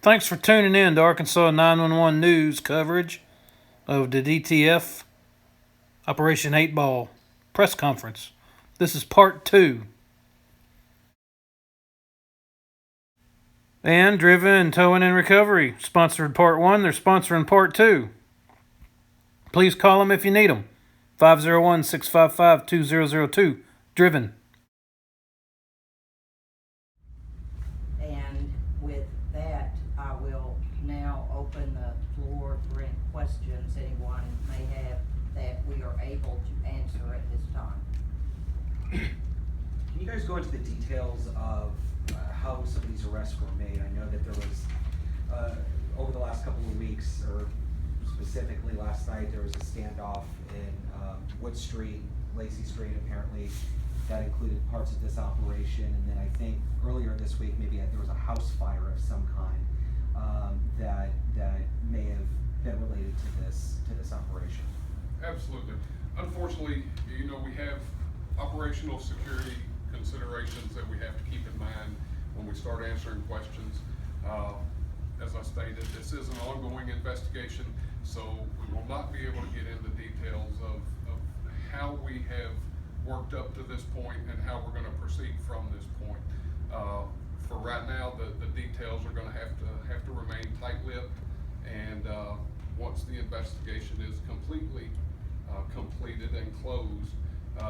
Thanks for tuning in to Arkansas 911 News coverage of the DTF Operation 8 Ball press conference. This is part 2. And Driven and Towing and Recovery sponsored part 1. They're sponsoring part 2. Please call them if you need them. 501-655-2002. Driven. And with that, I will now open the floor for any questions anyone may have that we are able to answer at this time. Can you guys go into the details of how some of these arrests were made? I know that there was, over the last couple of weeks, or specifically last night, there was a standoff in Wood Street, Lacey Street, apparently, that included parts of this operation. And then I think earlier this week, maybe there was a house fire of some kind that may have been related to this operation. Absolutely. Unfortunately, we have operational security considerations that we have to keep in mind when we start answering questions. As I stated, this is an ongoing investigation, so we will not be able to get into details of how we have worked up to this point and how we're going to proceed from this point. For right now, the details are going to have to remain tight-lipped, and once the investigation is completely completed and closed,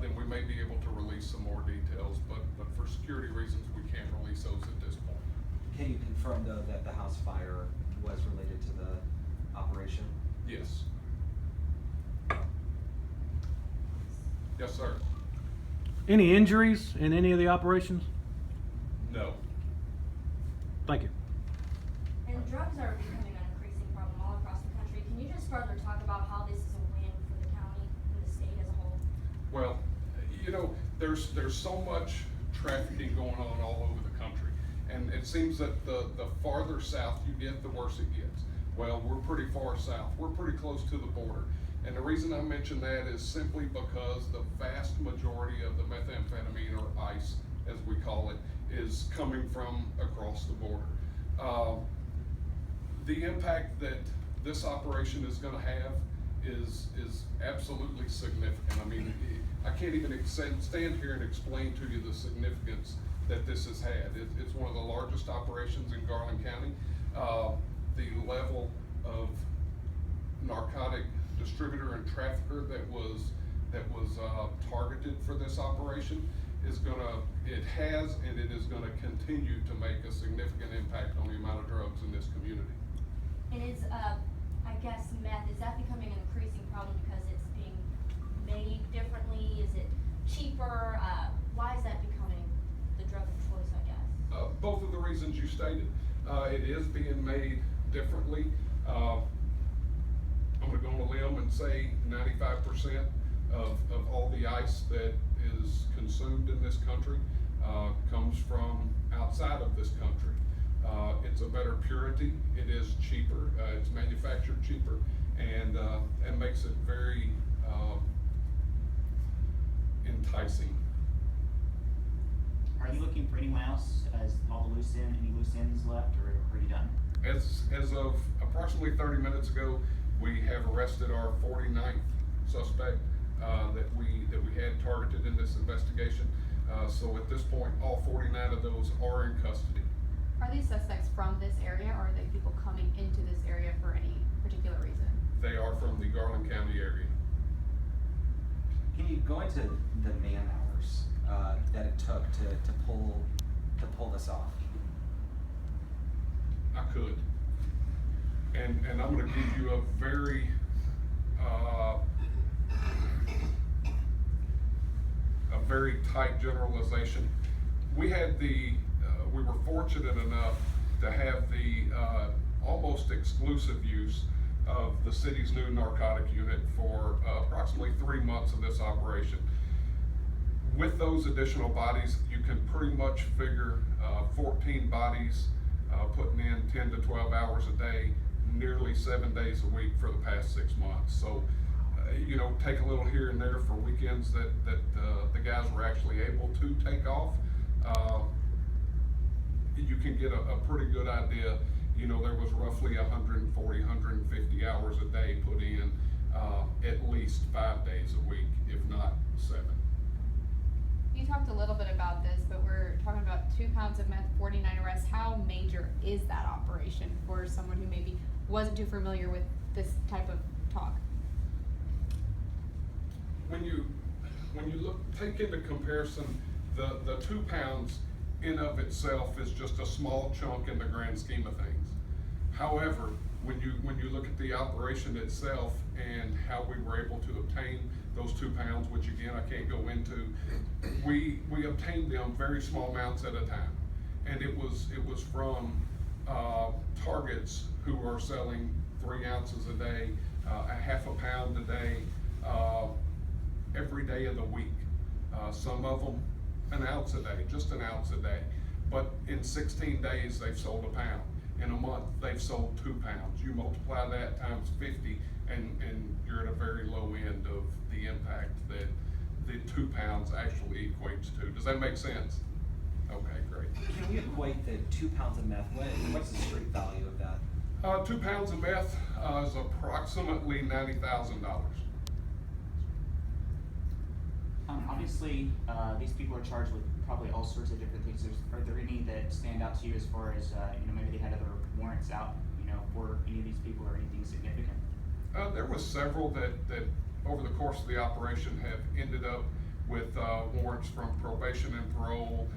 then we may be able to release some more details, but for security reasons, we can't release those at this point. Can you confirm, though, that the house fire was related to the operation? Yes. Yes, sir. Any injuries in any of the operations? No. Thank you. And drugs are becoming an increasing problem all across the country. Can you just further talk about how this is a win for the county and the state as a whole? Well, there's so much trafficking going on all over the country, and it seems that the farther south you get, the worse it gets. Well, we're pretty far south. We're pretty close to the border. And the reason I mention that is simply because the vast majority of the methamphetamine, or ICE as we call it, is coming from across the border. The impact that this operation is going to have is absolutely significant. I mean, I can't even stand here and explain to you the significance that this has had. It's one of the largest operations in Garland County. The level of narcotic distributor and trafficker that was targeted for this operation is it has and it is gonna continue to make a significant impact on the amount of drugs in this community. And is, I guess, meth, is that becoming an increasing problem because it's being made differently? Is it cheaper? Why is that becoming the drug of choice, I guess? Both of the reasons you stated. It is being made differently. I'm gonna go on a limb and say 95% of all the ICE that is consumed in this country comes from outside of this country. It's a better purity, it is cheaper, it's manufactured cheaper, and makes it very enticing. Are you looking for anyone else as all the any loose ends left, or are you done? As of approximately 30 minutes ago, we have arrested our 49th suspect that we had targeted in this investigation. So at this point, all 49 of those are in custody. Are these suspects from this area, or are they people coming into this area for any particular reason? They are from the Garland County area. Can you go into the man hours that it took to pull this off? I could. And I'm going to give you a very tight generalization. We were fortunate enough to have the almost exclusive use of the city's new narcotic unit for approximately 3 months of this operation. With those additional bodies, you can pretty much figure 14 bodies putting in 10 to 12 hours a day, nearly 7 days a week for the past 6 months. So, take a little here and there for weekends that the guys were actually able to take off. You can get a pretty good idea you know, there was roughly 140, 150 hours a day put in, at least 5 days a week, if not 7. You talked a little bit about this, but we're talking about 2 pounds of meth, 49 arrests. How major is that operation for someone who maybe wasn't too familiar with this type of talk? When you take into comparison, the 2 pounds in of itself is just a small chunk in the grand scheme of things. However, when you look at the operation itself and how we were able to obtain those 2 pounds, which again I can't go into, we obtained them very small amounts at a time, and it was from targets who are selling 3 ounces a day, a half a pound a day, every day of the week. Some of them an ounce a day, just an ounce a day. But in 16 days, they've sold a pound. In a month, they've sold 2 pounds. You multiply that times 50, and you're at a very low end of the impact that the 2 pounds actually equates to. Does that make sense? Okay, great. Can we equate the 2 pounds of meth? What's the street value of that? 2 pounds of meth is approximately $90,000. Obviously, these people are charged with probably all sorts of different things. Are there any that stand out to you as far as, maybe they had other warrants out, for any of these people or anything significant? There was several that over the course of the operation have ended up with warrants from probation and parole,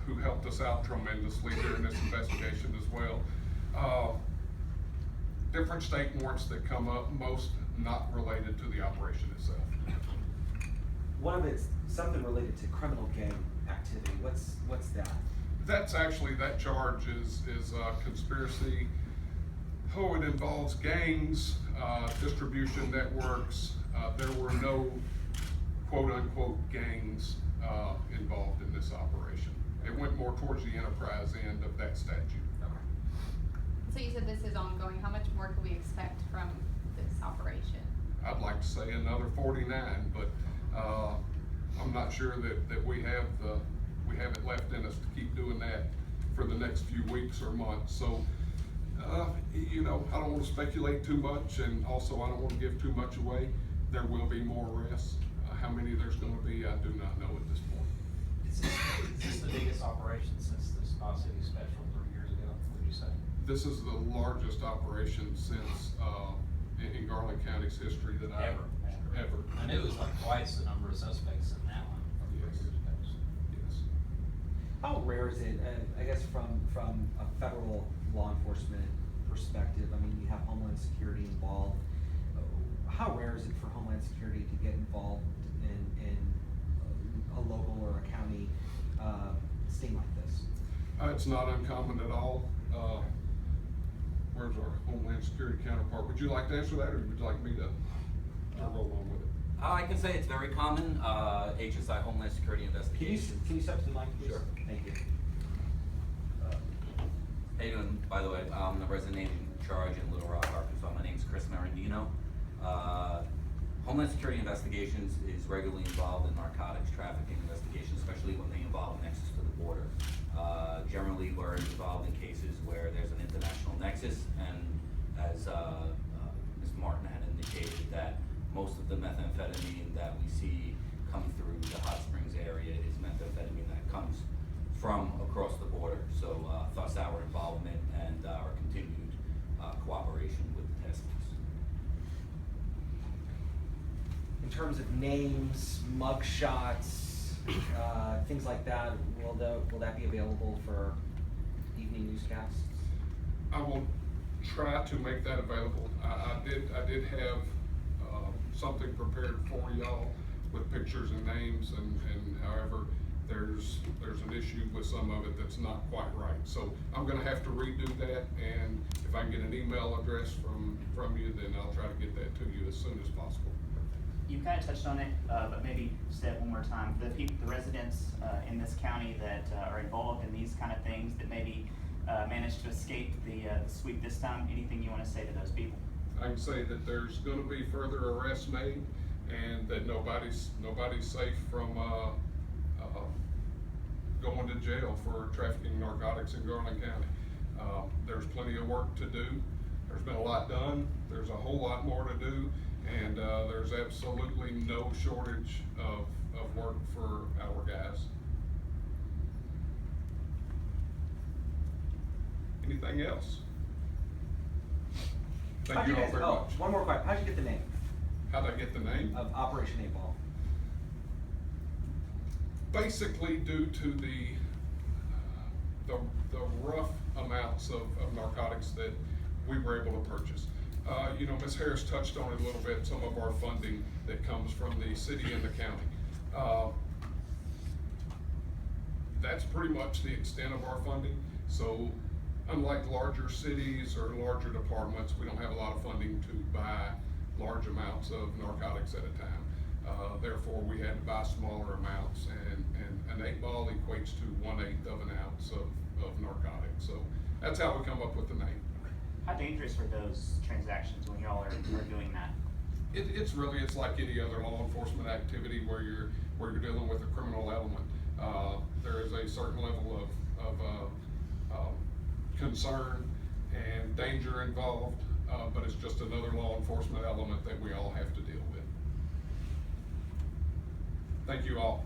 who helped us out tremendously during this investigation as well. Different state warrants that come up, most not related to the operation itself. One of it's something related to criminal gang activity. What's that? That's actually, that charge is conspiracy. It involves gangs, distribution networks. There were no quote-unquote gangs involved in this operation. It went more towards the enterprise end of that statute. So you said this is ongoing. How much more can we expect from this operation? I'd like to say another 49, but I'm not sure that we have it left in us to keep doing that for the next few weeks or months. So, I don't want to speculate too much, and also I don't want to give too much away. There will be more arrests. How many there's going to be, I do not know at this point. Is this the biggest operation since the Spa City special 3 years ago, would you say? This is the largest operation since in Garland County's history that I've ever. I knew it was like twice the number of suspects in that one from 3 Yes. years ago. Yes. How rare is it, I guess from a federal law enforcement perspective, I mean, you have Homeland Security involved. How rare is it for Homeland Security to get involved in a local or a county sting like this? It's not uncommon at all. Where's our Homeland Security counterpart? Would you like to answer that, or would you like me to roll on with it? I can say it's very common, HSI, Homeland Security Investigations. Can you step to the mic, please? Sure. Thank you. How you doing, by the way? I'm the resident in charge in Little Rock, Arkansas. My name's Chris Marandino. Homeland Security Investigations is regularly involved in narcotics trafficking investigations, especially when they involve nexus to the border. Generally, we're involved in cases where there's an international nexus, and as Ms. Martin had indicated, that most of the methamphetamine that we see come through the Hot Springs area is methamphetamine that comes from across the border. So thus our involvement and our continued cooperation with the task force. In terms of names, mug shots, things like that, will that be available for evening newscasts? I will try to make that available. I did have something prepared for y'all with pictures and names, and however, there's an issue with some of it that's not quite right. So I'm gonna have to redo that, and if I can get an email address from you, then I'll try to get that to you as soon as possible. You kind of touched on it, but maybe say it one more time. The residents in this county that are involved in these kind of things that maybe managed to escape the sweep this time, anything you want to say to those people? I can say that there's gonna be further arrests made, and that nobody's safe from going to jail for trafficking narcotics in Garland County. There's plenty of work to do. There's been a lot done. There's a whole lot more to do, and there's absolutely no shortage of work for our guys. Anything else? Thank How'd you you all guys, very oh, much. one more question, how'd you get the name How'd I get the name? of Operation 8 Ball? Basically due to the rough amounts of narcotics that we were able to purchase. You know, Ms. Harris touched on it a little bit, some of our funding that comes from the city and the county. That's pretty much the extent of our funding. So unlike larger cities or larger departments, we don't have a lot of funding to buy large amounts of narcotics at a time. Therefore, we had to buy smaller amounts, and an 8 ball equates to 1/8 of an ounce of narcotics. So that's how we come up with the name. How dangerous are those transactions when y'all are doing that? It's like any other law enforcement activity where you're dealing with a criminal element. There is a certain level of concern and danger involved, but it's just another law enforcement element that we all have to deal with. Thank you all.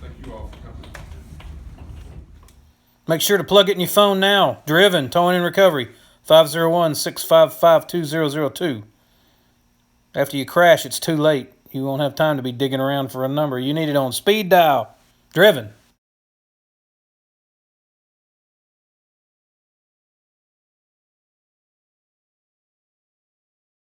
Thank you all for coming. Make sure to plug it in your phone now. Driven, Towing and Recovery, 501-655-2002. After you crash, it's too late. You won't have time to be digging around for a number. You need it on speed dial. Driven.